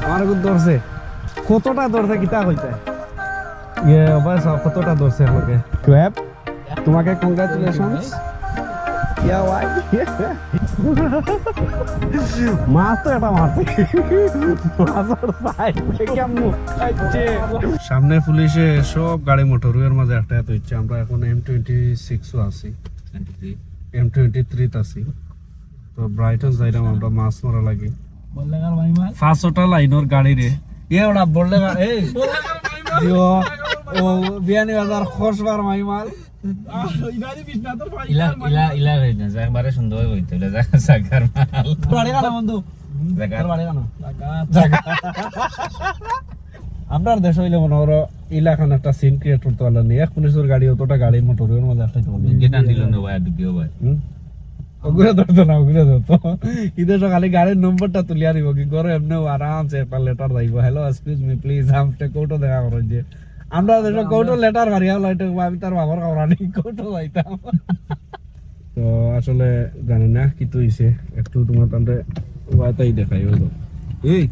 আমার গুড ধরছে কতটা ধরছে কিতা কইতে ইয়ে অবশ্য কতটা ধরছে আমাকে ক্ল্যাপ তোমাকে কংগ্রাচুলেশনস ইয়া ওয়াই মাছ তো এটা মারছে মাছের সাইড থেকে মুখ খাচ্ছে সামনে পুলিশে সব গাড়ি মোটরের মাঝে একটা এত ইচ্ছে আমরা এখন M26 আছি M23 আছি তো ব্রাইটন যাইরাম আমরা মাছ মারা লাগি বললেগার মাইমাল 500টা লাইনের গাড়ি রে এ ওটা বললেগা এই দিও ও বিয়ানি বাজার খসবার মাইমাল ইলা হইছে একবারে সুন্দর হইতে হলে জাগার মাল বাড়ি গানা বন্ধু জাগার বাড়ি গানা আমরা দেশ হইলে মনে করো ইলাখান একটা সিন ক্রিয়েট করতে পারলাম না এক পুলিশের গাড়ি অতটা গাড়ি মোটরের মধ্যে আসতে পারলাম গেটান দিল না ভাই দুকিও ভাই ওগুলো ধরতো না ওগুলো ধরতো ঈদের খালি গাড়ির নম্বরটা তুলিয়া দিব কি করে এমনি আরামসে একটা লেটার যাইব হ্যালো এক্সকিউজ মি প্লিজ আমটা কোর্টও দেখা করো যে আমরা দেশ কোর্টও লেটার মারি হলো এটা আমি তার বাবার কামড়ানি কোর্টও যাইতাম তো আসলে জানি না কি তো হইছে একটু তোমার তান্তে ওয়াইতাই দেখাই হলো এই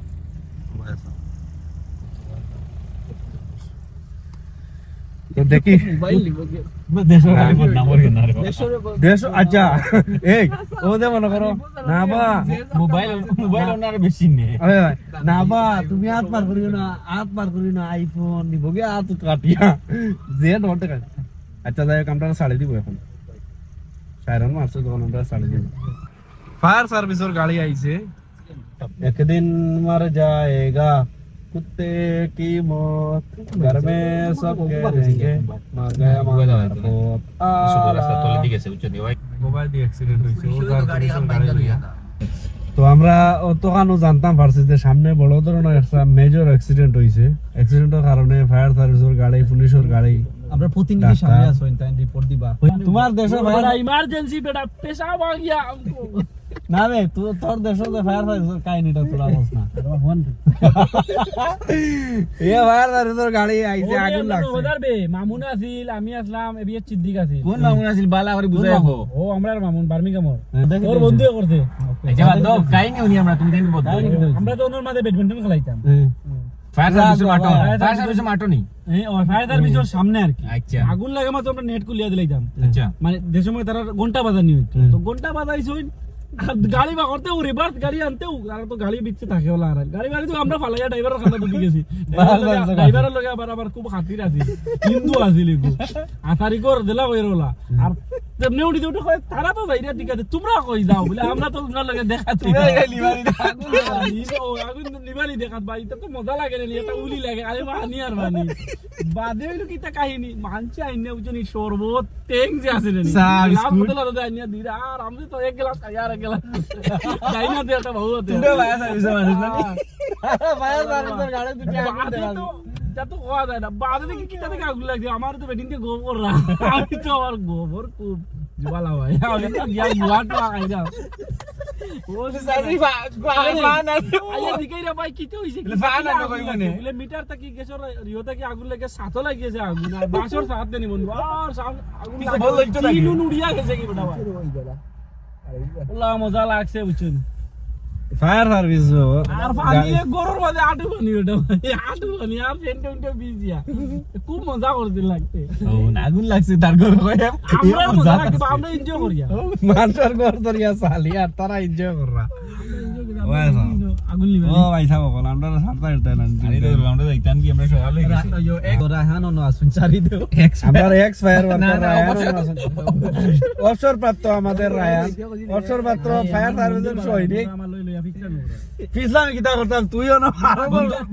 তো দেখি দেশ আচ্ছা এই ও দে মনে করো না বা মোবাইল ওনার বেশি নেই না বা তুমি হাত পার করিও না আইফোন নিব গিয়ে হাত কাটিয়া যে নোটে কাট আচ্ছা যাই কামটা ছাড়ে দিব এখন সাইরন মারছে তখন আমরা ছাড়ে দিব ফায়ার সার্ভিসের গাড়ি আইছে একদিন মর जाएगा कुत्ते की मौत घर में सब कहेंगे मर गया তলে দিকে গেছে উচ্চ দিয়ে ভাই মোবাইল দিয়ে অ্যাক্সিডেন্ট হইছে ও গাড়ি লইয়া তো আমরা অতখানো জানতাম পারছি যে সামনে বড় ধরনের একটা মেজর অ্যাক্সিডেন্ট হইছে অ্যাক্সিডেন্টের কারণে ফায়ার সার্ভিসের গাড়ি পুলিশের গাড়ি আমরা প্রতিনিধি সামনে আসো ইনটাইম রিপোর্ট দিবা তোমার দেশে बड़ा इमरजेंसी बेटा पेशाब आ गया हमको না রে তোর দেশে যে ফায়ার সার্ভিসের কাহিনীটা তোরা বস না এ ফায়ার সার্ভিসের গাড়ি আইছে আগুন লাগছে ওদার বে মামুন আছিল আমি আসলাম এবিএ সিদ্দিক আছিল কোন মামুন আছিল বালা করে বুঝাইবো ও আমরার মামুন বার্মিংহামর ওর বন্ধু করতে আচ্ছা বাদ দাও কাহিনী উনি আমরা তুমি দেন বদ আমরা তো ওনার মাঝে ব্যাডমিন্টন খেলাইতাম ফায়ার সার্ভিস মাটো নি ফায়ার সার্ভিসের সামনে আর কি আচ্ছা আগুন লাগে মাত্র আমরা নেট কুলিয়া দিলাইতাম আচ্ছা মানে যে সময় তারা ঘন্টা বাজার নিয়ে হইতো তো ঘন্টা বাজাইছো গাড়ি বা করতে রিভার্স গাড়ি আনতেও আর তো গাড়ি বিচ্ছে থাকে ওলা আর গাড়ি তো আমরা ফালাইয়া ড্রাইভারের খানা ঢুকে গেছি ড্রাইভারের লগে আবার খুব খাতির আছে হিন্দু আছিল এগু আতারি কর দিলা কইরলা আর তেমনি উঠি উঠে কয় তারা তো যাইরা ঠিক আছে তোমরা কই যাও বলে আমরা তো তোমার লগে দেখাচ্ছি আগুন লিবালি দেখাত ভাই এটা তো মজা লাগে না এটা উলি লাগে আরে মানি আর মানি বাদে হইলো কিটা কাহিনী মানছে আইনে বুঝনি শরবত টেং যে আছে রে লাভ বদলা দাদা আইনা দিরা আর আমি তো এক গ্লাস খাইয়া আর গেলাম যাইনা দে একটা বহু হতে তুমি ফায়ার সার্ভিসের মানুষ না ফায়ার সার্ভিসের গাড়ি দুটি আগুন দেখা যা তো হওয়া যায় না বাদে দেখি কিটা থেকে আগুন লাগছে আমার তো বেডিং দিয়ে গোবর রা আমি তো আমার গোবর খুব জবালা ভাই আমি তো গিয়া গুয়াটো আইরা ও সারি ফান আইয়া দিকে রে ভাই কিতে হইছে কি ফান না কই মানে বলে মিটার তাকি গেছর রিওটা কি আগুন লাগে সাথে লাগিয়েছে আগুন আর বাসর সাথ দেনি বন্ধু আর আগুন বল লাগতো না কিলু উড়িয়া গেছে কি বেটা ভাই আল্লাহ মজা লাগছে বুঝছেন ফায়ার সার্ভিস আর পানি গরুর মধ্যে আটু পানি ওটা আটু পানি আর সেন্টে বিজিয়া খুব মজা করতে লাগতে ও আগুন লাগছে তার ঘর কয় আমরা মজা লাগতে আমরা এনজয় করিয়া মানুষের ঘর ধরিয়া চালি আর তারা এনজয় কররা আগুন লিবা ও ভাই সাহেব বল আমরা সাতটা ইরতে না আমরা যাইতাম কি আমরা সকালে গেছি এক রাহানো না আসুন চারি দেও আমরা এক্স ফায়ার ওয়ার্কার অবসর প্রাপ্ত আমাদের রায়ান অবসর প্রাপ্ত ফায়ার সার্ভিসের সৈনিক আমার লই লইয়া ফিক্সার নকরা পিছলাম কিটা করতাম তুইও না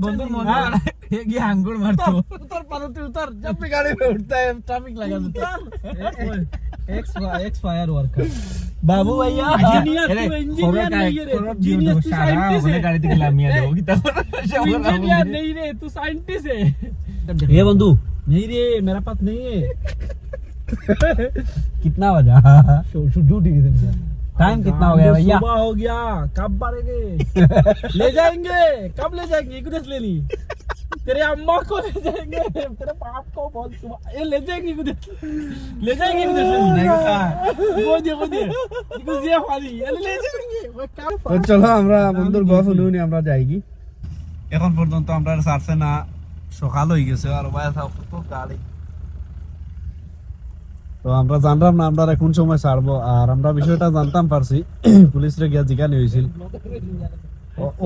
বন্ধুর মন কি আঙ্গুর মারতো উত্তর পারতে উত্তর জপি গাড়ি মে উঠতা है ट्रैफिक लगा देता एक्स फायर वर्कर बाबू भैया इंजीनियर तू इंजीनियर नहीं रे जीनियस तू साइंटिस्ट है गाड़ी दिखला मिया दो की तो इंजीनियर नहीं रे तू साइंटिस्ट है ये बंधु नहीं रे मेरा पास नहीं है कितना बजा ड्यूटी कितने टाइम कितना हो गया भैया सुबह हो गया कब मारेंगे ले जाएंगे कब ले जाएंगे एक ले ली तेरे अम्मा को ले जाएंगे तेरे बाप को बोल ये ले जाएंगे कुछ ले जाएंगे कुछ वो दे कुछ ये वाली ये ले जाएंगे वो क्या তো চলো আমরা বন্ধুর গল্প শুনি আমরা যাই কি এখন পর্যন্ত আমরা সারছে না সকাল হয়ে গেছে আর ভাই তো গাড়ি তো আমরা জানলাম না আমরা কোন সময় ছাড়বো আর আমরা বিষয়টা জানতাম পারছি পুলিশরে গিয়া জিজ্ঞাসা হয়েছিল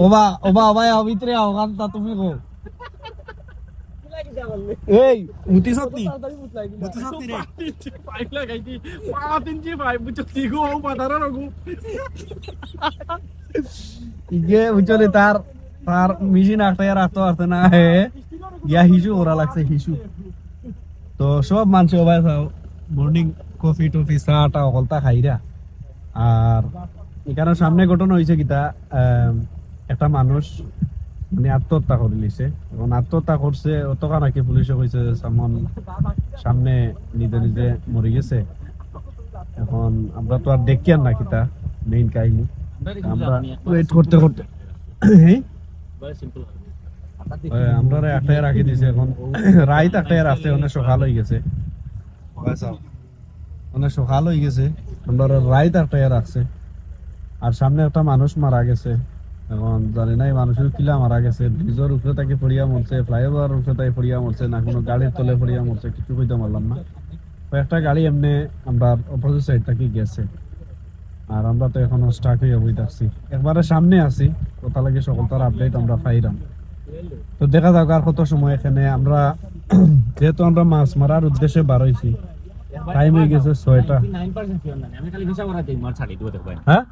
ওবা ওবা ভাই ভিতরে আও গানটা তুমি কো এই মুতি সত্যি মুতি সত্যি রে पाइप लगाई थी 5 इंची पाइप बुचती को पता ना रगू ইগে উচলে তার তার মেশিন একটা রাখতে পারতে না হে গিয়া হিসু ওরা লাগছে হিসু তো সব মানুষ ভাই মর্নিং কফি টফি চাটা অকলতা খাইরা আর এখানে সামনে ঘটনা হয়েছে কিতা একটা মানুষ মানে আত্মহত্যা করে নিছে এখন আত্মহত্যা করছে অতকা নাকি পুলিশে কইছে সামন সামনে নিজে নিজে মরে গেছে এখন আমরা তো আর দেখি আর না কিতা মেইন কাহিনী আমরা ওয়েট করতে করতে হ্যাঁ আমরা একটাই রাখি দিছে এখন রাইত একটাই রাস্তায় অনেক সকাল হয়ে গেছে অনেক সকাল হয়ে গেছে আমরা রাইত একটাই রাখছে আর সামনে একটা মানুষ মারা গেছে এখন জানি না এই মানুষের কিলা মারা গেছে ব্রিজের উপরে তাকে পড়িয়া মরছে ফ্লাইওভার উপরে তাকে পড়িয়া মরছে না কোনো গাড়ির তলে পড়িয়া মরছে কিছু কইতে পারলাম না একটা গাড়ি এমনি আমরা অপোজিট সাইড থেকে গেছে আর আমরা তো এখনো স্টার্ট হয়ে বই থাকছি একবারে সামনে আছি কোথা লাগে সকলটার আপডেট আমরা পাইলাম তো দেখা যাক আর কত সময় এখানে আমরা যেহেতু আমরা মাছ মারার উদ্দেশ্যে বার হইছি টাইম হয়ে গেছে 6টা 9% ফিওর না আমি খালি ভেসা করা যাই মার ছাড়ি দিও দেখবেন হ্যাঁ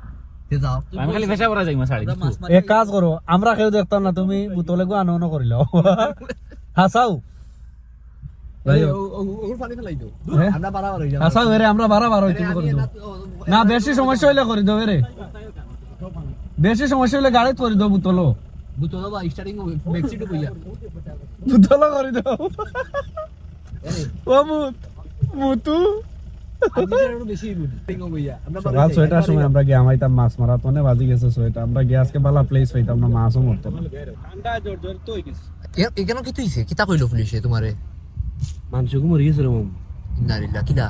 আমি খালি ভেসা করা যাই মার ছাড়ি দিও এক কাজ করো আমরা কেউ দেখতাম না তুমি বোতলে গো আনো করিল হাসাও হাসাও এরে আমরা বাড়াবার হইতে করি দাও না বেশি সমস্যা হইলে করি দাও এরে বেশি সমস্যা হইলে গাড়ি করি দাও বোতলো বুতলো বা স্টার্টিং ব্যাকসিটে কইলা বোতলো করি দাও ও মুতু বেশি টিঙ্গো কইয়া আমরা সকাল 6টার সময় আমরা গিয়ে আমাইতাম মাছ মারা তো বাজি গেছে 6টা আমরা গিয়ে আজকে ভালো প্লেস হইতাম না মাছও মরতো না ঠান্ডা জোর জোর তো হই গেছে এখানে কি তুইছে কিতা কইলো পুলিশে তোমারে মানুষকে মরে গেছে রে মাম ইন্নালিল্লাহ কিলা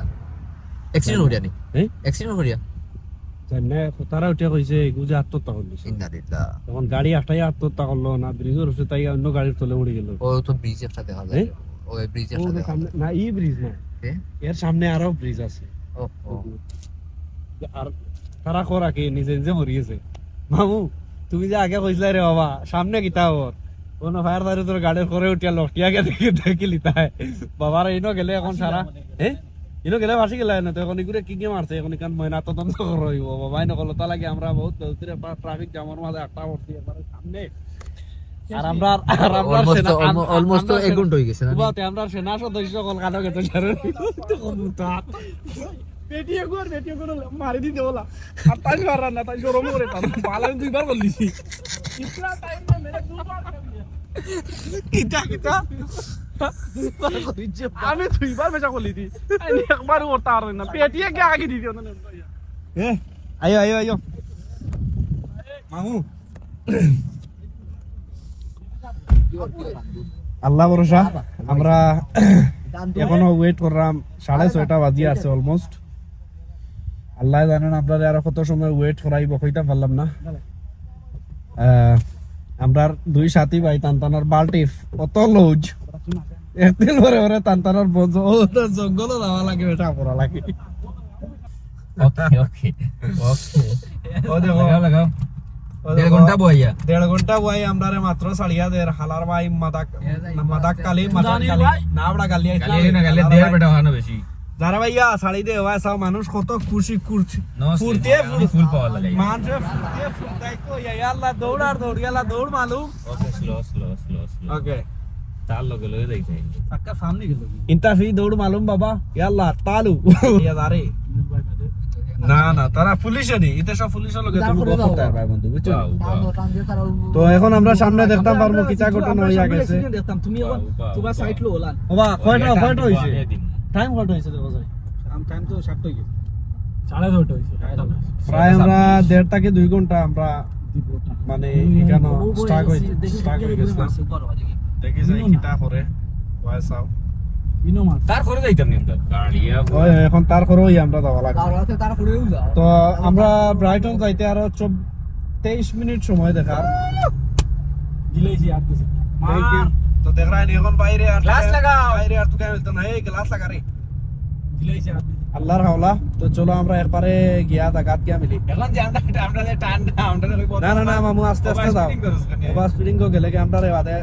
অ্যাক্সিডেন্ট হইয়া নি হ্যাঁ অ্যাক্সিডেন্ট হইয়া জানে তারা উঠে কইছে এগুলো যে আত্মহত্যা করলিস ইন্নালিল্লাহ তখন গাড়ি একটাই আত্মহত্যা করলো না ব্রিজের উপরে তাই অন্য গাড়ির তলে উড়ে গেল ও তো ব্রিজ একটা দেখা যায় ও ব্রিজ একটা দেখা যায় না এই ব্রিজ না এর সামনে আরো ব্রিজ আছে ও আর তারা করা কি নিজে নিজে মরে গেছে মামু তুমি যে আগে কইছলা রে বাবা সামনে কিতা ওর কোন ফায়ার দারে তোর গাড়ির করে উঠিয়া লটিয়া গে দেখিলি তাই বাবার ইনো গেলে এখন সারা ইনো গেলে বাসি গেলে না তো এখন ইগুরে কি কি মারছে এখন কান ময়না তদন্ত করইব বাবাই নকল তা লাগে আমরা বহুত ট্রাফিক জামের মাঝে একটা পড়ছি এবারে সামনে আর আমরা অলমোস্ট 1 ঘন্টা হই গেছে না বাতে আমরা সেনা সদস্য কল কাটো গেছে ছাড়ে বেটিয়ে করে মারি দিতে বলা আর তাই মারা না তাই শরম করে তার বালা দুইবার বল দিছি ইতনা টাইম না মেরে দুবার কিটা আমি দুইবার বেচা করলি দি একবার ওটা আর না পেটিয়ে কে আগে দিও না আয়ো মামু আল্লাহ ভরসা আমরা এখনো ওয়েট করলাম 6:30 বাজিয়ে আছে অলমোস্ট আল্লাহ জানেন আপনারা আর কত সময় ওয়েট করাইব কইতা পারলাম না আমরা দুই সাথী ভাই তানতানার বাল্টি কত লুজ একদিন পরে তানতানার বন্ধ জঙ্গল যাওয়া লাগে এটা করা লাগে ওকে ও দেখো লাগাও 1.5 ঘন্টা বইয়া 1.5 ঘন্টা বই আমরা মাত্র সাড়িয়া দের হালার ভাই মাদাক কালি নাবড়া গালি না গালি দেড় বেটা হয় না বেশি যারা ভাইয়া শাড়ি দে ভাই সব মানুষ কত খুশি ফুর্তি ফুল পাওয়া লাগে মানুষ ফুর্তাই কো আল্লাহ দৌড় মালুম ওকে স্লো ওকে তার লগে লগে যাইছে सक्का सामने गेलो इंता फी दौड़ मालूम बाबा याल्ला तालू यादारे না তারা পুলিশে নেই এটা সব পুলিশের লগে তুমি কথা বলতে পারবে বন্ধু বুঝছো তো এখন আমরা সামনে দেখতাম পারবো কিটা ঘটনা হইয়া গেছে দেখতাম তুমি এখন তোমার সাইড লো ওলান বাবা কয়টা হইছে টাইম কত হইছে দেখো ভাই টাইম তো 7 হই গেছে 6:30 হইছে প্রায় আমরা 1.5 থেকে 2 ঘন্টা আমরা মানে এখানে স্টাক হয়ে গেছে দেখি যাই কিটা করে ওয়াই চাও ইনো মাছ তার করে যাইতাম নি আমরা গাড়িয়া ওই এখন তার করেই আমরা যাওয়া লাগবে তারপরে তারা ফুলেও যাও তো আমরা ব্রাইটন যাইতে আরো 23 মিনিট সময় দেখার দিলেছি আর কিছু তো দেখ রানি এখন বাইরে আর গ্লাস লাগাও। বাইরে আর তো কেন বলতো না এই গ্লাস লাগা রে দিলেছি আর আল্লাহর হাওলা তো চলো আমরা একবারে গিয়া জায়গাত গিয়া মিলি এখন যে আমরা যে ঠান্ডা আমরা না না না মামু আস্তে আস্তে যাও বাস স্পিডিং কো গেলে কি আমরা রে বাদে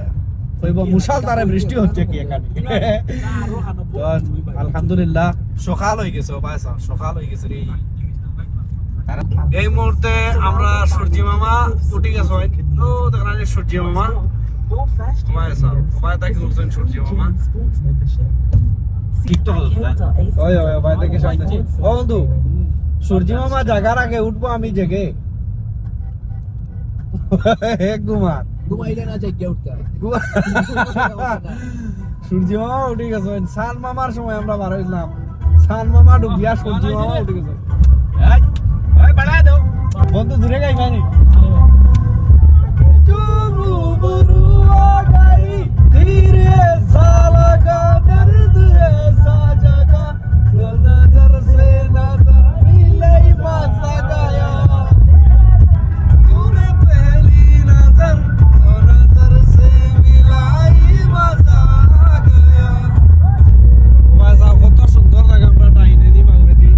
কইব মুষলধারে বৃষ্টি হচ্ছে কি এখানে আরো খানো তো আলহামদুলিল্লাহ সকাল হয়ে গেছে ভাই সাহেব সকাল হয়ে গেছে রে এই মুহূর্তে আমরা সূর্য মামা উঠে গেছে ও দেখেন সূর্য মামা ভাই সাহেব ভাই তাকে উঠছেন সূর্য মামা টিকটক ওই ওই ভাই তাকে সামনে ও বন্ধু সূর্য মামা জায়গার আগে উঠবো আমি জেগে হে কুমার ঘুমাইলে না যাই উঠতে সূর্য মামা উঠে গেছে সান মামার সময় আমরা বার হইলাম সান মামা ডুবিয়া সূর্য মামা উঠে গেছে এই বাড়া দাও বন্ধু দূরে গাই গানি কত সুন্দর জায়গা আমরা টাইনে দি বাংলা দি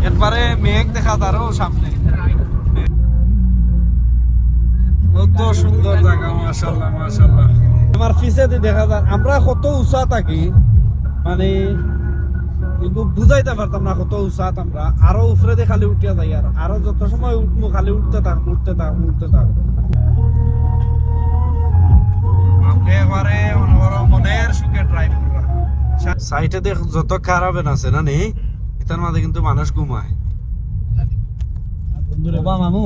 একবারে মেঘ দেখা তারও সামনে কত সুন্দর জায়গা মাশাআল্লাহ মাশাআল্লাহ আমার পিছেতে দেখা যায় আমরা কত উঁচা থাকি মানে এগুলো বুঝাইতে পারতাম না কত উঁচাত আমরা আরো উপরে দিয়ে খালি উঠিয়া যাই আর আরো যত সময় উঠবো খালি উঠতে থাক উঠতে থাক উঠতে থাক একেবারে মনে করো মনের সুখে ড্রাইভ করা সাইডে দেখ যত খারাপেন আছে না নেই এটার মাঝে কিন্তু মানুষ ঘুমায় বাবা মামু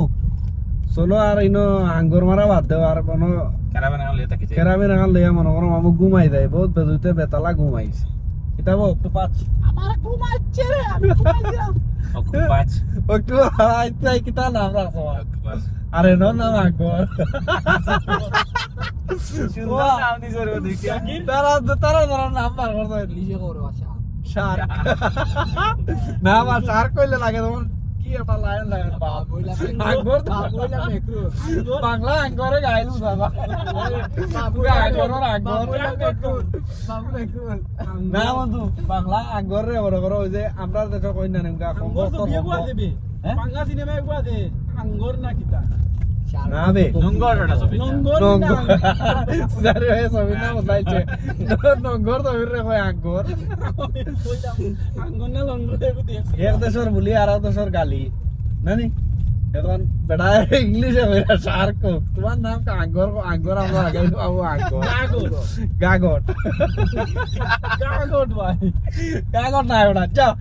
চলো আর ইনো আঙ্গুর মারা বাদ দেও আর কোনো কারাবে না লেতা কি কেরামে রাখাল লইয়া মনে করো মামু ঘুমাই যায় বহুত বেজুতে বেতালা ঘুমাইছে কিতাব একটু পাঁচ আমার ঘুমাচ্ছে রে আমি ঘুমাইছিলাম অকুপাচ একটু আইতাই কিতা নাম রাখো আরে নো নাম আকবর সুন্দর নাম দিছে রে দেখিয়া তারা তারা তারা নাম বার করতে লিজে করো আশা শার্ক না আমার শার্ক কইলে লাগে তখন কি একটা লাইন লাগে আকবর বাংলা আঙ্গরে গাইলু বাবা না বন্ধু বাংলা আঙ্গর রে বড় বড় ওই যে আমরা যেটা কই না নেমকা আঙ্গুর তো বিয়ে করে দেবে বাংলা সিনেমায় করে দে আঙ্গুর না কিতা না বে নঙ্গরটা ছবি নঙ্গর নঙ্গর সারে হয়ে সবই না বলাইছে নঙ্গর তো রে কই আঙ্গর আঙ্গুর না লঙ্গর দেখো দেখছি এক দেশের বলি আর দেশের গালি নানি এখন বেটা ইংলিশে মেরা শার্ক তোমার নাম আঙ্গর আঙ্গর আমরা আগে বাবু আঙ্গর গাগর গাগট গাগর ভাই গাগট না ওটা যাও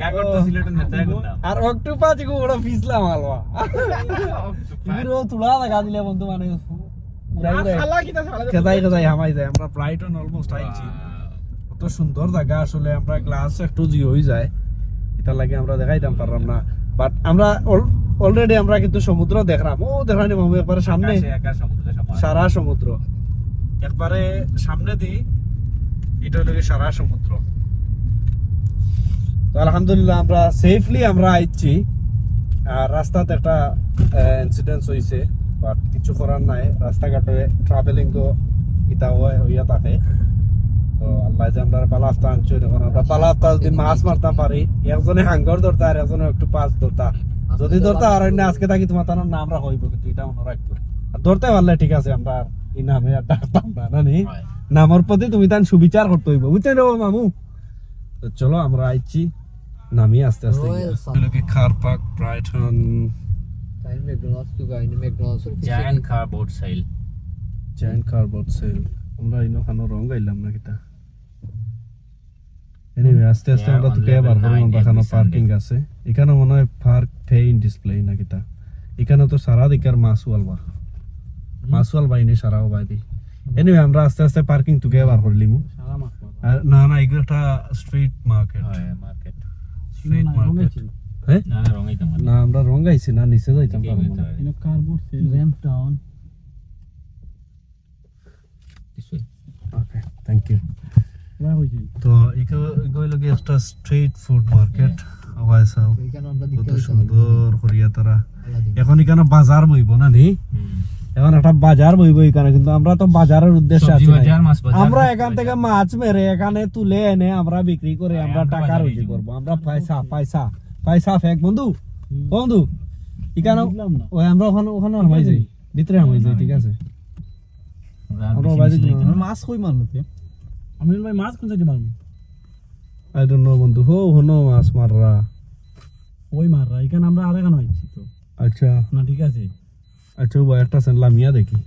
কাগজ তো সিলেটের নেতা কোন নাম আর অক্টোপাস গো ওটা ফিসলাম আলবা ইগুলো তুলা লাগা দিলে বন্ধু মানে উড়াই উড়াই শালা কিতা শালা কেদাই কেদাই হামাই যায় আমরা ব্রাইটন অলমোস্ট আইছি কত সুন্দর জায়গা আসলে আমরা গ্লাস একটু জি হয়ে যায় এটা লাগে আমরা দেখাইতাম পারলাম না বাট আমরা অলরেডি আমরা কিন্তু সমুদ্র দেখলাম ও দেখানি মামু একবারে সামনে একা সমুদ্রে সমান সারা সমুদ্র একবারে সামনে দি এটা হলো সারা সমুদ্র তো আলহামদুলিল্লাহ আমরা সেফলি আমরা আইছি আর রাস্তাতে একটা ইনসিডেন্ট হইছে বাট কিছু করার নাই রাস্তাঘাটে ট্রাভেলিং তো ইতা হইয়া থাকে তো আল্লাহ যে আমরা পালাফতা আনছো এখন আমরা পালাফতা যদি মাছ মারতাম পারি একজনে হাঙ্গর ধরতা আর একজনে একটু পাঁচ ধরতা যদি ধরতা আর অন্য আজকে থাকি তোমার তার নাম রাখা হইব কিন্তু এটা মনে রাখবো আর ধরতে পারলে ঠিক আছে আমরা এই নামে আর ডাকতাম না নানি নামের প্রতি তুমি তার সুবিচার করতে হইব বুঝছেন রে মামু তো চলো আমরা আইছি নামি আস্তে আস্তে car park Brighton time McDonald's to গাইন McDonald's giant car boot sale giant car boot sale আমরা ইনো খানো রং গাইলাম না কিটা এনিওয়ে আস্তে আস্তে আমরা তো কে বার করব আমরা খানো পার্কিং আছে এখানে মনে হয় পার্ক পেইন ডিসপ্লে না কিটা এখানে তো সারা দিকার মাসওয়াল বাইনি সারাও বাইদি এনিওয়ে আমরা আস্তে আস্তে পার্কিং তো কে বার করলিমু শালা মাছ আর না না এগুলো একটা স্ট্রিট মার্কেট হয় মার্কেট স্ট্রিট মার্কেট হ্যাঁ না রঙাইতাম না আমরা রঙ্গাইছি না নিচে যাইতাম তার মানে। ইনো cardboard ramp town okay thank you না হইছে তো এগুলো কি একটা স্ট্রিট ফুড মার্কেট আওয়াইসাও এখানে আমরা কত দেখতে সুন্দর করিয়া তারা এখন এখানে বাজার বইব না নি এখন একটা বাজার বইব এখানে কিন্তু আমরা তো বাজারের উদ্দেশ্যে সবজি আছি নাই। বাজার, মাছ বাজার, আমরা সবজি এখান বাজার। থেকে মাছ মেরে এখানে তুলে এনে আমরা বিক্রি করে আমরা আমরা টাকা বাজারে রুজি দিব। করব আমরা পয়সা ফেক বন্ধু বন্ধু এখানে বুঝলাম না। ওই আমরা ওখানে হামাই যাই ভিতরে হামাই যাই ঠিক আছে আমরা বাইরে দিব না। মাছ কই মারলো তে আমি ভাই মাছ কোন জায়গায় মারলো আই ডোন্ট নো বন্ধু হনো মাছ মাররা ওই মাররা এখানে আমরা আর এখানে হইছি তো আচ্ছা না ঠিক আছে আচ্ছা ভাই একটা সেন লামিয়া দেখি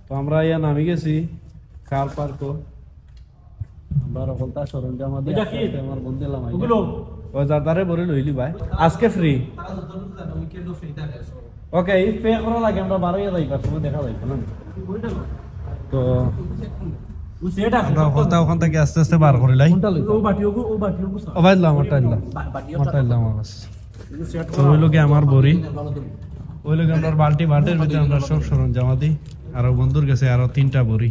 তো আমরা ইয়া নামি গেছি কার পার্ক আমরা রকলতা সরঞ্জাম দিয়ে এটা কি? আমার বন্ধু লামাই ওগুলো ও যাতারে বলে লইলি ভাই আজকে ফ্রি ওকে এই পে করা লাগে আমরা 12 যাই পার সময় দেখা যাইতো না তো ও সেট আছে আমরা হলতা ওখান থেকে আস্তে আস্তে বার করে লাই ও বাটি ও ও ভাই লাম আমার কাছে তো ওই লোকে আমার বড়ি ওই লোকে আমরা বালতির ভিতরে আমরা সব সরঞ্জাম দিই আর বন্ধুর কাছে আরো 3টা বড়ি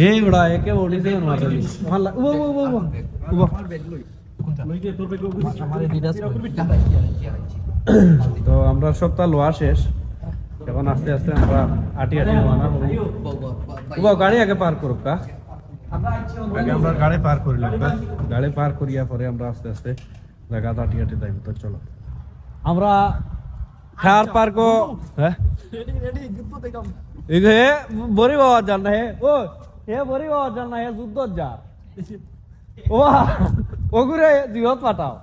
এই বড়া একে বড়ি দিয়ে মারতে দিস তো আমরা সপ্তাহ লোয়া শেষ এখন আস্তে আস্তে আমরা আটি রওনা হব গাড়ি আগে পার করুক কা আগে আমরা গাড়ি পার করি লাগবে গাড়ি পার করিয়া পরে আমরা আস্তে আস্তে জায়গা আটি যাইব তো চলো আমরা খার পার্ক হ্যাঁ এগে বড়ি বাবা জান না হে ও হে বড়ি বাবা জান না হে যুদ্ধ যা ও ওগুরে জিহত পাঠাও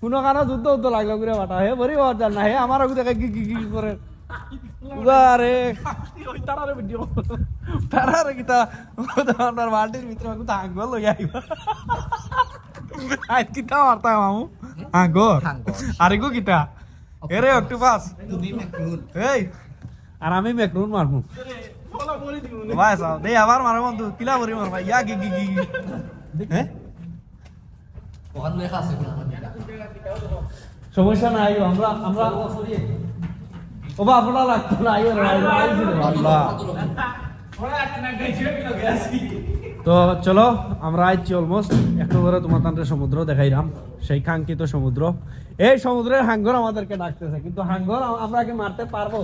কোনো কারণে যুদ্ধ লাগলো ওগুরে পাঠাও হে বড়ি বাবা জান না হে আমার ওগুরে কি কি কি করে উগারে তারারে ভিডিও তারারে কিতা আপনার বালতির ভিতরে আমি তো আঙ্গুল লই আইবা আজ কিতা মারতা মামু আঙ্গুল আরে গো কিতা এরে অক্টোপাস তুমি মেকরুন এই আর আমি মেকরুন মারমু ভাই সাও দেই আবার মারো বন্ধু কিলা বরি মারবা ইয়া গি গি গি হ্যাঁ ওখানে লেখা আছে সমস্যা নাই আমরা ও বা আপনারা লাগতো না আইও আল্লাহ তো চলো আমরা আইছি অলমোস্ট একটু করে তোমার তান্ত্রে সমুদ্র দেখাইলাম সেই কাঙ্ক্ষিত সমুদ্র এই সমুদ্রের হাঙ্গর আমাদেরকে ডাকতেছে কিন্তু হাঙ্গর আমরা কি মারতে পারবো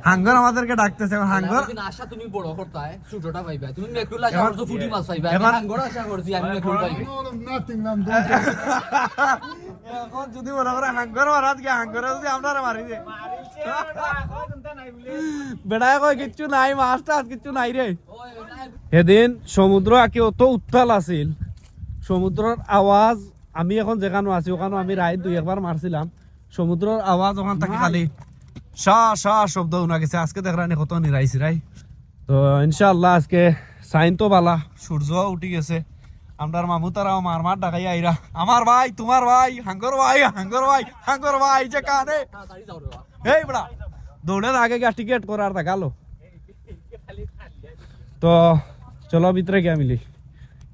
হাঙ্গর আমাদেরকে ডাকতেছে হাঙ্গর আশা তুমি বড় করতে হয় ছোটটা পাইবা তুমি মেকরুল আশা এখন- করছো ফুটি মাছ পাইবা এখন- আমি হাঙ্গর আশা করছি আমি মেকরুল পাইবো এখন যদি মনে করে হাঙ্গর মারাত গিয়ে হাঙ্গরে যদি আপনারা মারি দে বেড়ায় কয় কিচ্ছু নাই মাছ টাছ কিচ্ছু নাই রে সেদিন সমুদ্র আঁকি অত উত্তাল আছিল সমুদ্রের আওয়াজ আমি এখন যেখানে আছি ওখানে আমি রায় 2-1 মারছিলাম সমুদ্রের আওয়াজ ওখান থেকে খালি শা শব্দ শোনা গেছে আজকে দেখরানি কত নিরাইছি রাই তো ইনশাআল্লাহ আজকে সাইন তো বালা সূর্য উঠি গেছে আমরার মামু তারাও মার ডাকাই আইরা আমার ভাই তোমার ভাই হাঙ্গর ভাই যে কানে তাড়াতাড়ি যাও রে বাবা এই বড়া দৌড়ের আগে গিয়া টিকেট করার দেখালো তো চলো ভিতরে গিয়া মিলি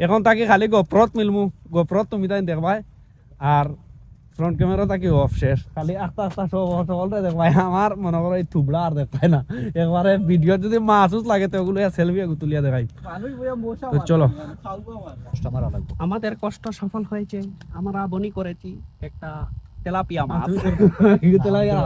এখন তাকে খালি গোপ্রত মিলমু গোপ্রত তুমি তাই দেখবাই আর ফ্রন্ট ক্যামেরা তাকে অফ শেষ খালি আস্তে সকলটা দেখবাই আমার মনে করো এই থুবড়া আর দেখায় না একবারে ভিডিও যদি মাসুস লাগে তো ওগুলো সেলফি তুলিয়া দেখাই তো চলো আমাদের কষ্ট সফল হয়েছে আমরা বনি করেছি একটা তেলাপিয়া মাছ তেলাপিয়া